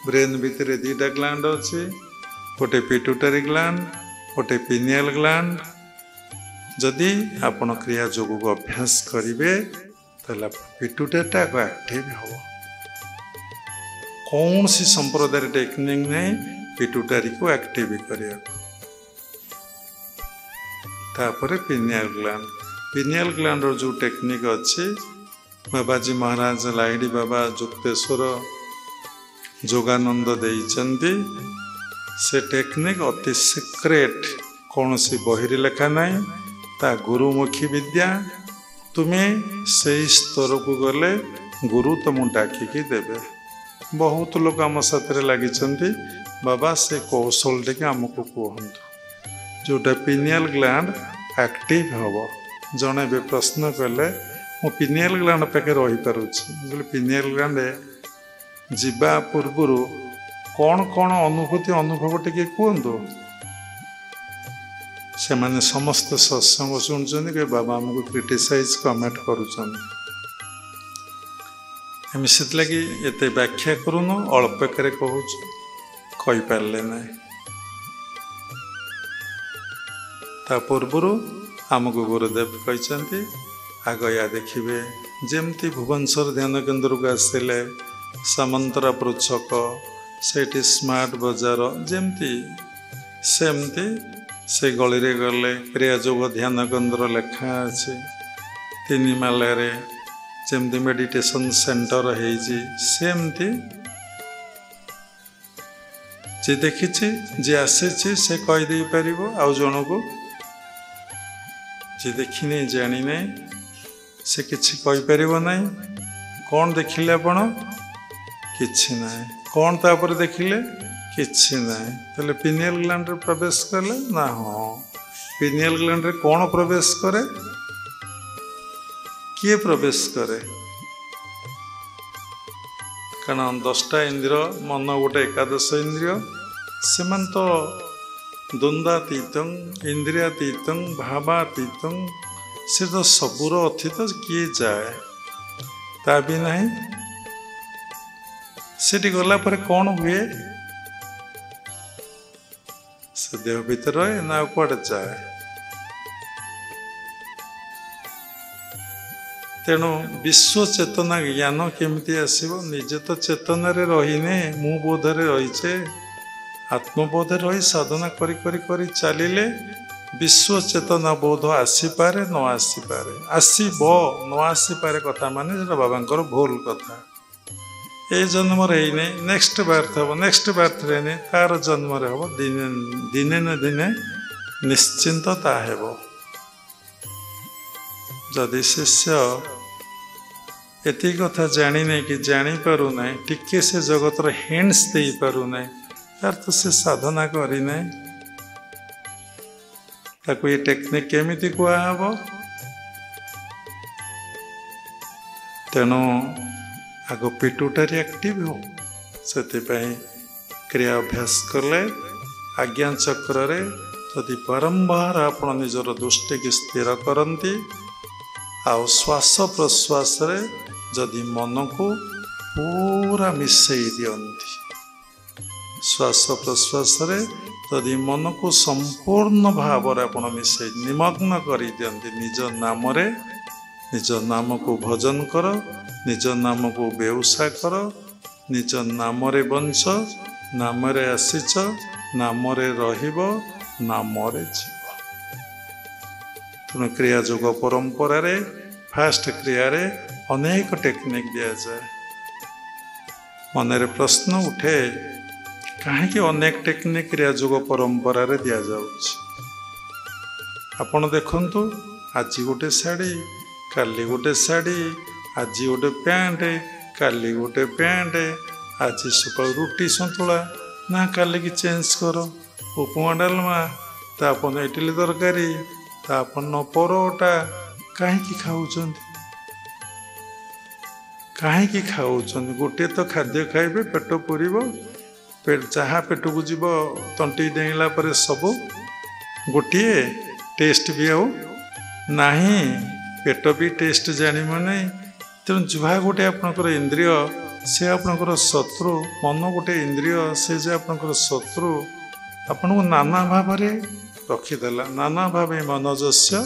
Brain भितर दुईटा gland अच्छे गोटे पिट्यूटरी ग्लैंड गोटे पिनियल ग्लैंड जदि आपण क्रिया योग को अभ्यास करेंगे तो पिट्यूटरीटा एक्टिव हम कौन सी संप्रदाय टेक्निक नहीं पिट्यूटरी को एक्टिव करने पिनियल ग्लैंड जो टेक्निक अच्छी बाबाजी महाराज लाइडी बाबा जुक्तेश्वर जोगानंद देइचंती से टेक्निक अति सिक्रेट कौन सी बहिरी लेखा नहीं ता गुरुमुखी विद्या तुम्हें से स्तर को गले गुरु तुम डाकिकी देवे बहुत लोग आम साथ लगी बाबा से कौशल टे आमको कहतु जोटा पिनियल ग्लैंड एक्टिव हम जड़े भी प्रश्न कले मु पिनियल ग्लैंड पाखे रही पारे पिनियल ग्लैंड जीवा पूर्वर कौन कौन अनुभव टे कहतु से माने समस्त सत्संग शुणुं कि बाबा आमको क्रिटिसाइज कमेंट करुँच लगी एत व्याख्या करूनु अल्प कहूँ कहींपारे ना ता पूर्वर आमको गुरुदेव कहते आग या देखिए जमती भुवनेश्वर ध्यान केन्द्र को आसिले सामंतरा पृछक से स्मार्ट बजार जमती सेमती से गली रे गले क्रिया योग ध्यान केन्द्र लेखा अच्छे तीन माले जमती मेडिटेशन सेंटर सेमती जे देखी जे आसी से कहीदे पार आउ जन को जे देखने जानी नहीं से किसी कहीपर ना कौन देखिले आपण किछि ना कौन तापर देखिले किछि ना तो पिनियल ग्लैंड प्रवेश कले ना हाँ पिनियल ग्लैंड रे कौन प्रवेश करे किए प्रवेश करे कारण 10टा इंद्रिय मन गोटे एकादश इंद्रिय से तो द्वंद्वातीतं इंद्रियातीतं भावातीतं से तो सबूर अतीत किए जाए ता भी नहीं सेठी गला पर कौन हुए से देह भीतर रहे ना कुआड़े जाए तेणु विश्व चेतना ज्ञान केमती आसब निजे तो चेतन रहीने मु बोधरे रहीचे आत्मबोध रही साधना करी करी करी चलिले विश्व चेतना बोध आसीपारे न आसीपारे आसब न आसीपारे कथा माने बाबा भूल कथा ए जन्म रही नेक्स्ट बार्थ हम नेक्स्ट बार्थ रही तार जन्म हम दिने न दिने निश्चिंत ताहेब जदि शिष्य एति कथा जानी नहीं कि जानी पारु नहीं टिके से जगतर हिंट्स दे पारु नहीं तार तो से साधना करी नहीं ताको ये टेक्निक केमिति कहब तेणु आग पिट्यूटरी एक्टिव हो से क्रिया अभ्यास कले आज्ञा चक्र रे यदि बारंबार आपण निजर दृष्टि की स्थिर करती आउ श्वास प्रश्वास रे जदि मन को पूरा मिसई दियंती श्वास प्रश्वास रे यदि मन को संपूर्ण भाव आपण मिसई निमग्न कर दियंती निज नाम को भजन कर निज नाम को बेउसा कर निज नाम रे बंच नाम रे आसीच नाम रे रहिबो नाम रे जीव तेणु क्रिया योग परंपरा रे फास्ट क्रिया रे अनेक टेक्निक दिया जाए मन रे प्रश्न उठे कहीं अनेक टेक्निक क्रिया योग परंपरा रे दिया जाउछि आपण देखंतु आज गोटे शाढ़ी काली गोटे शाढ़ी आज गोटे पैंट काली गोटे पैंट आज सका रुटी सतुला ना काली की चेंज कर उपमा डालमा तापन इडली तरकारी तापन परोटा कहीं खाऊँ गोटे तो खाद्य खाइबे पेट पूरीब जहाँ पेट को जीव तंटी डेला पर सब गोटे टेस्ट भी आउ नहीं पेट भी टेस्ट जान नहीं तेणु जुहा गोटे आपणकर इंद्रिय से आपणकर शत्रु मन गोटे इंद्रिय से जे आपणकर शत्रु आपन नाना भाव रखीदेला नाना भाव मनोजस्य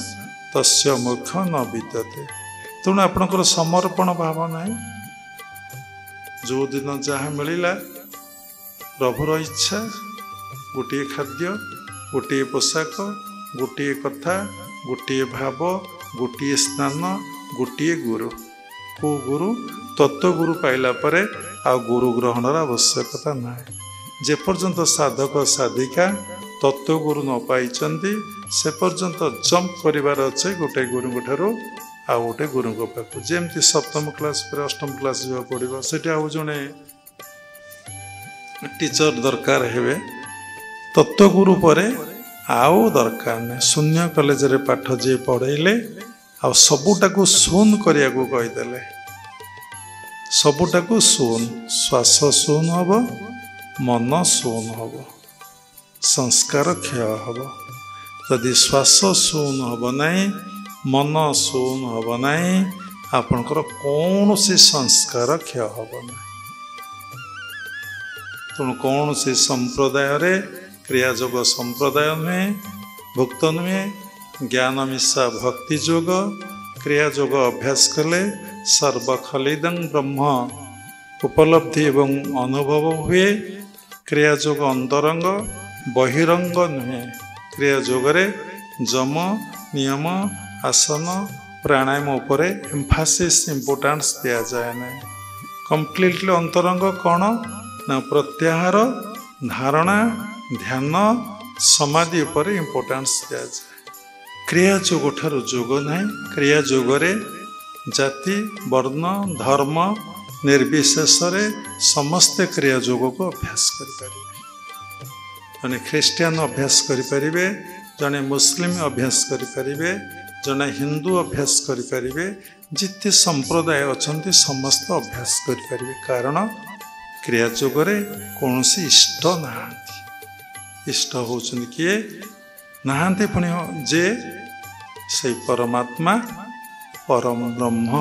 तस्य मुख न विद्यते तेणु आपणकर समर्पण भाव ना जो दिन जहाँ मिलला प्रभुर इच्छा गोटे खाद्य गोटे पोशाक गोटे कथा गोटे भाव गोटे स्नान गोटे गुरु को गुरु तत्व गुरु पाइला परे आ गुरु ग्रहणर आवश्यकता ना जे पर्यंत साधक साधिका तत्व गुरु न पाई से पर्यंत जंप करिवार अच्छे गोटे गुरु ठारू आ गोटे गुरु पाक जमती सप्तम क्लास पर अष्टम क्लास जा पड़ो से जड़े टीचर दरकार हेबे तत्व गुरु परे आउ दरकार नहीं शून्य कॉलेज रे पाठ जे पढ़ेले आ सबुटाकू शून करिया को कहीदेले सबुटाकू शून श्वास शून हब मन शून हब संस्कार क्षय हब यदि श्वास शून हब नहीं मन शून हब नहीं आपणकर कौन सी संस्कार क्षय हब नहीं तेणु कौन सी संप्रदाय रे क्रियायोग संप्रदाय नुहे भुक्त नुहे ज्ञान मिशा भक्ति योग क्रियायोग अभ्यास कले सर्वखलिदं ब्रह्म उपलब्धि एवं अनुभव हुए क्रियायोग अंतरंग बहिरंग नुहे क्रियायोग जम नियम आसन प्राणायाम उपरे एम्फासिस इम्पोर्टेंस दिया जाए ना कंप्लीटली अंतरंग कौन ना प्रत्याहार धारणा ध्यान समाधि उपर इम्पोर्टेंस दिया जाए क्रियायोग ठार जोग ना क्रियायोग जाति वर्ण धर्म निर्विशेष समस्ते क्रियायोग को अभ्यास करें जने ख्रीस्टियान अभ्यास करें जने मुस्लिम अभ्यास करें जने हिंदू अभ्यास करें जिते संप्रदाय अच्छा समस्त अभ्यास करें कारण क्रियायोग कौन इष्ट ना इष्ट होचन किए नहांती पुणी जे से परमात्मा परम ब्रह्म।